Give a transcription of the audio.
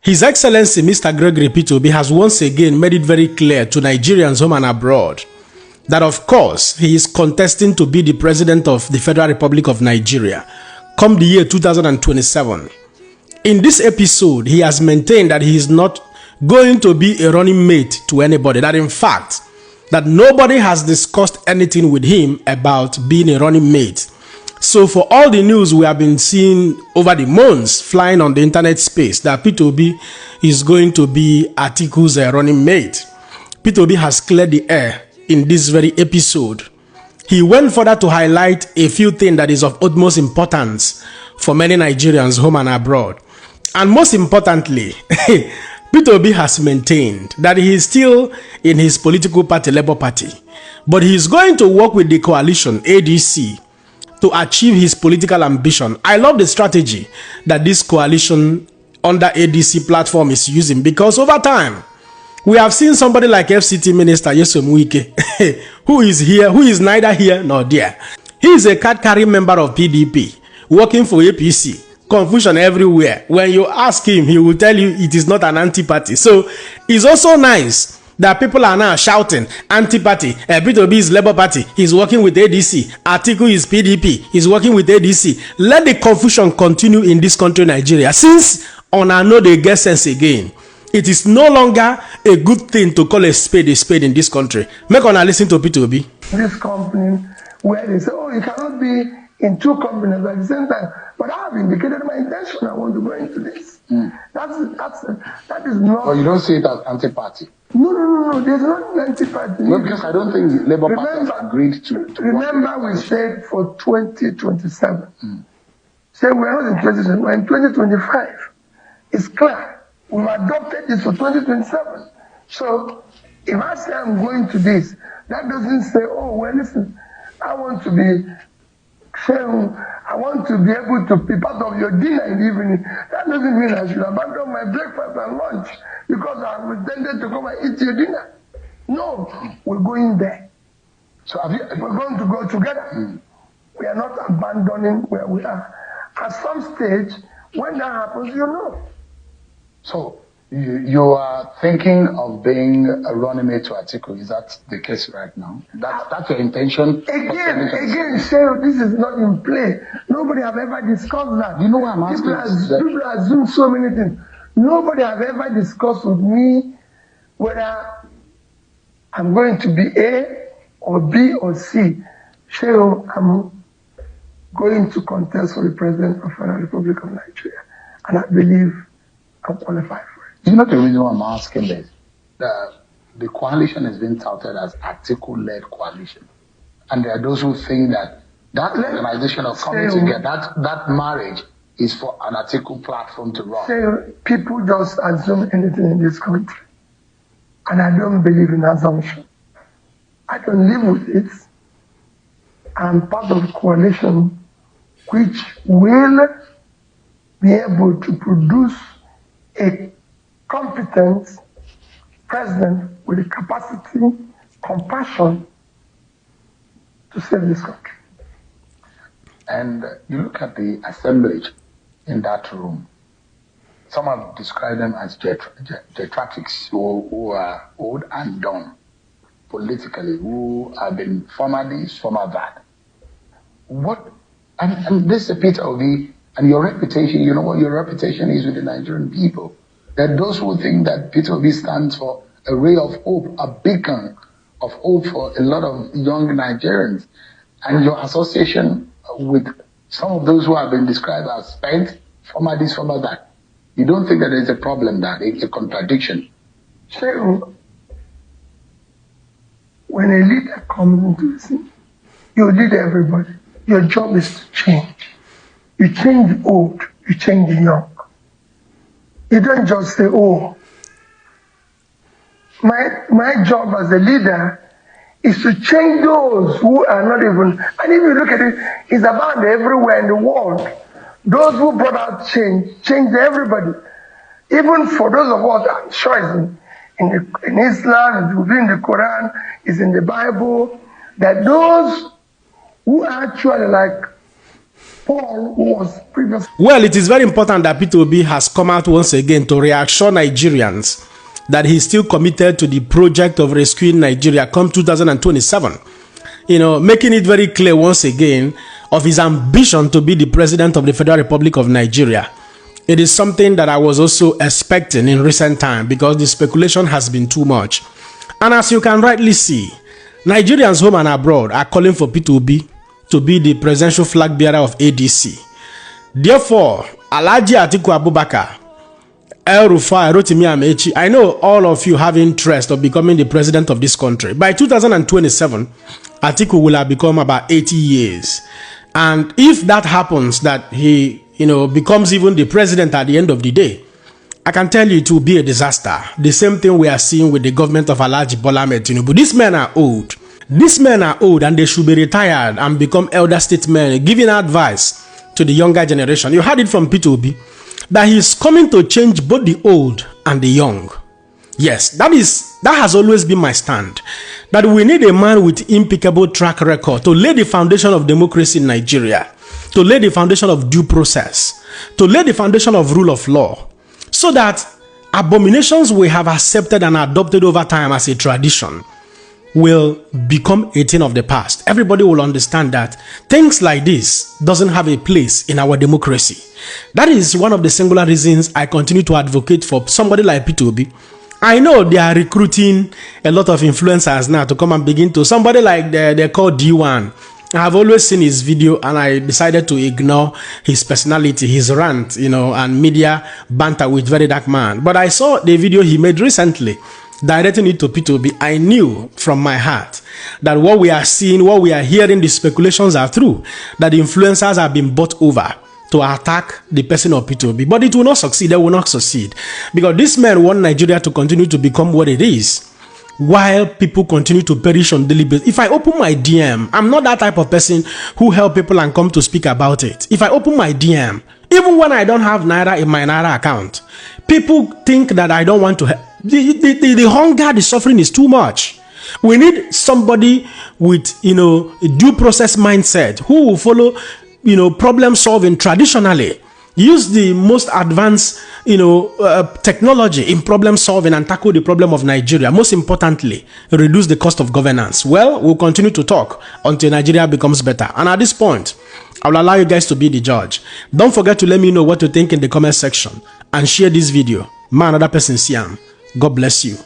His Excellency Mr. Gregory Peter Obi has once again made it very clear to Nigerians home and abroad that of course he is contesting to be the President of the Federal Republic of Nigeria come the year 2027. In this episode, he has maintained that he is not going to be a running mate to anybody, that in fact, that nobody has discussed anything with him about being a running mate. So for all the news we have been seeing over the months flying on the internet space that Peter Obi is going to be Atiku's running mate, Peter Obi has cleared the air in this very episode. He went further to highlight a few things that is of utmost importance for many Nigerians home and abroad. And most importantly, Peter Obi has maintained that he is still in his political party, Labour Party, but he is going to work with the coalition, ADC, to achieve his political ambition. I love the strategy that this coalition under ADC platform is using, because over time, we have seen somebody like FCT Minister Nyesom Wike, who is here, who is neither here nor there. He is a card-carrying member of PDP, working for APC. Confusion everywhere. When you ask him, he will tell you it is not an anti-party. So it's also nice that people are now shouting anti-party. Peter Obi is Labour Party. He's working with ADC. Atiku is PDP. He's working with ADC. Let the confusion continue in this country, Nigeria. Since on I know they get sense again, it is no longer a good thing to call a spade in this country. Make on listen to Peter Obi. This company where they say, oh, you cannot be in two companies at the same time. But I have indicated my intention. I want to go into this. That is not. Oh, you don't see it as anti-party? No. There's not an anti-party. No, because I don't think Labour Party has agreed to remember, we said for 2027. Say we're not in 2027, we're in 2025. It's clear. We've adopted this for 2027. So if I say I'm going to this, that doesn't say, oh, well, listen, I want to be saying, I want to be able to be part of your dinner in the evening. That doesn't mean I should abandon my breakfast and lunch because I intended to come and eat your dinner. No, we're going there. So we're going to go together. We are not abandoning where we are. At some stage, when that happens, you know. So you are thinking of being a running mate to Atiku. Is that the case right now? That's your intention? Again, Cheryl, this is not in play. Nobody have ever discussed that. You know what I'm asking? People assume so many things. Nobody have ever discussed with me whether I'm going to be A or B or C. Cheryl, I'm going to contest for the President of the Federal Republic of Nigeria. And I believe I'm qualified for it. You know the reason why I'm asking this? The coalition has been touted as Atiku-led coalition. And there are those who think that organization of coming together, that marriage is for an Atiku platform to run. People just assume anything in this country. And I don't believe in assumption. I don't live with it. I'm part of a coalition which will be able to produce a competent president with the capacity, compassion to save this country. And you look at the assemblage in that room. Some have described them as geriatrics who are old and done politically, who have been former this, former that. And this is Peter Obi, and your reputation, you know what your reputation is with the Nigerian people. There are those who think that Peter Obi stands for a ray of hope, a beacon of hope for a lot of young Nigerians. And your association with some of those who have been described as spent, former this, former that. You don't think that there's a problem there, it's a contradiction? So, when a leader comes into the scene, you lead everybody. Your job is to change. You change the old, you change the young. You don't just say, oh, my job as a leader is to change those who are not even, and if you look at it, it's about everywhere in the world. Those who brought out change everybody. Even for those of us, I'm sure it's in Islam, it's within the Quran, it's in the Bible, that those who actually like Paul, who was previously... Well, it is very important that Peter Obi has come out once again to reassure Nigerians that he's still committed to the project of rescuing Nigeria come 2027. You know, making it very clear once again of his ambition to be the president of the Federal Republic of Nigeria. It is something that I was also expecting in recent time because the speculation has been too much. And as you can rightly see, Nigerians home and abroad are calling for Peter Obi to be the presidential flag bearer of ADC. Therefore, Alhaji Atiku Abubakar, El Rufai, Rotimi Amechi, I know all of you have interest of becoming the president of this country. By 2027, Atiku will have become about 80 years. And if that happens, that he, becomes even the president at the end of the day, I can tell you it will be a disaster. The same thing we are seeing with the government of Alhaji Bola Ahmed Tinubu. These men are old. These men are old and they should be retired and become elder statesmen, giving advice to the younger generation. You heard it from Peter Obi that he is coming to change both the old and the young. Yes, that has always been my stand. That we need a man with impeccable track record to lay the foundation of democracy in Nigeria, to lay the foundation of due process, to lay the foundation of rule of law, so that abominations we have accepted and adopted over time as a tradition will become a thing of the past. Everybody will understand that things like this doesn't have a place in our democracy. That is one of the singular reasons I continue to advocate for somebody like Peter Obi. I know they are recruiting a lot of influencers now to come and begin to, somebody like they call D1. I have always seen his video and I decided to ignore his personality, his rant, and media banter with very dark man. But I saw the video he made recently, directing it to Peter Obi. I knew from my heart that what we are seeing, what we are hearing, the speculations are true, that the influencers have been bought over to attack the person of Peter Obi. But it will not succeed. They will not succeed. Because this man want Nigeria to continue to become what it is, while people continue to perish on daily basis. If I open my DM, I'm not that type of person who help people and come to speak about it. If I open my DM, even when I don't have Naira in my Naira account, people think that I don't want to help. The hunger, the suffering is too much. We need somebody with, a due process mindset who will follow, problem solving traditionally. Use the most advanced, technology in problem solving and tackle the problem of Nigeria. Most importantly, reduce the cost of governance. Well, we'll continue to talk until Nigeria becomes better. And at this point, I will allow you guys to be the judge. Don't forget to let me know what you think in the comment section and share this video. Man, another person see him. God bless you.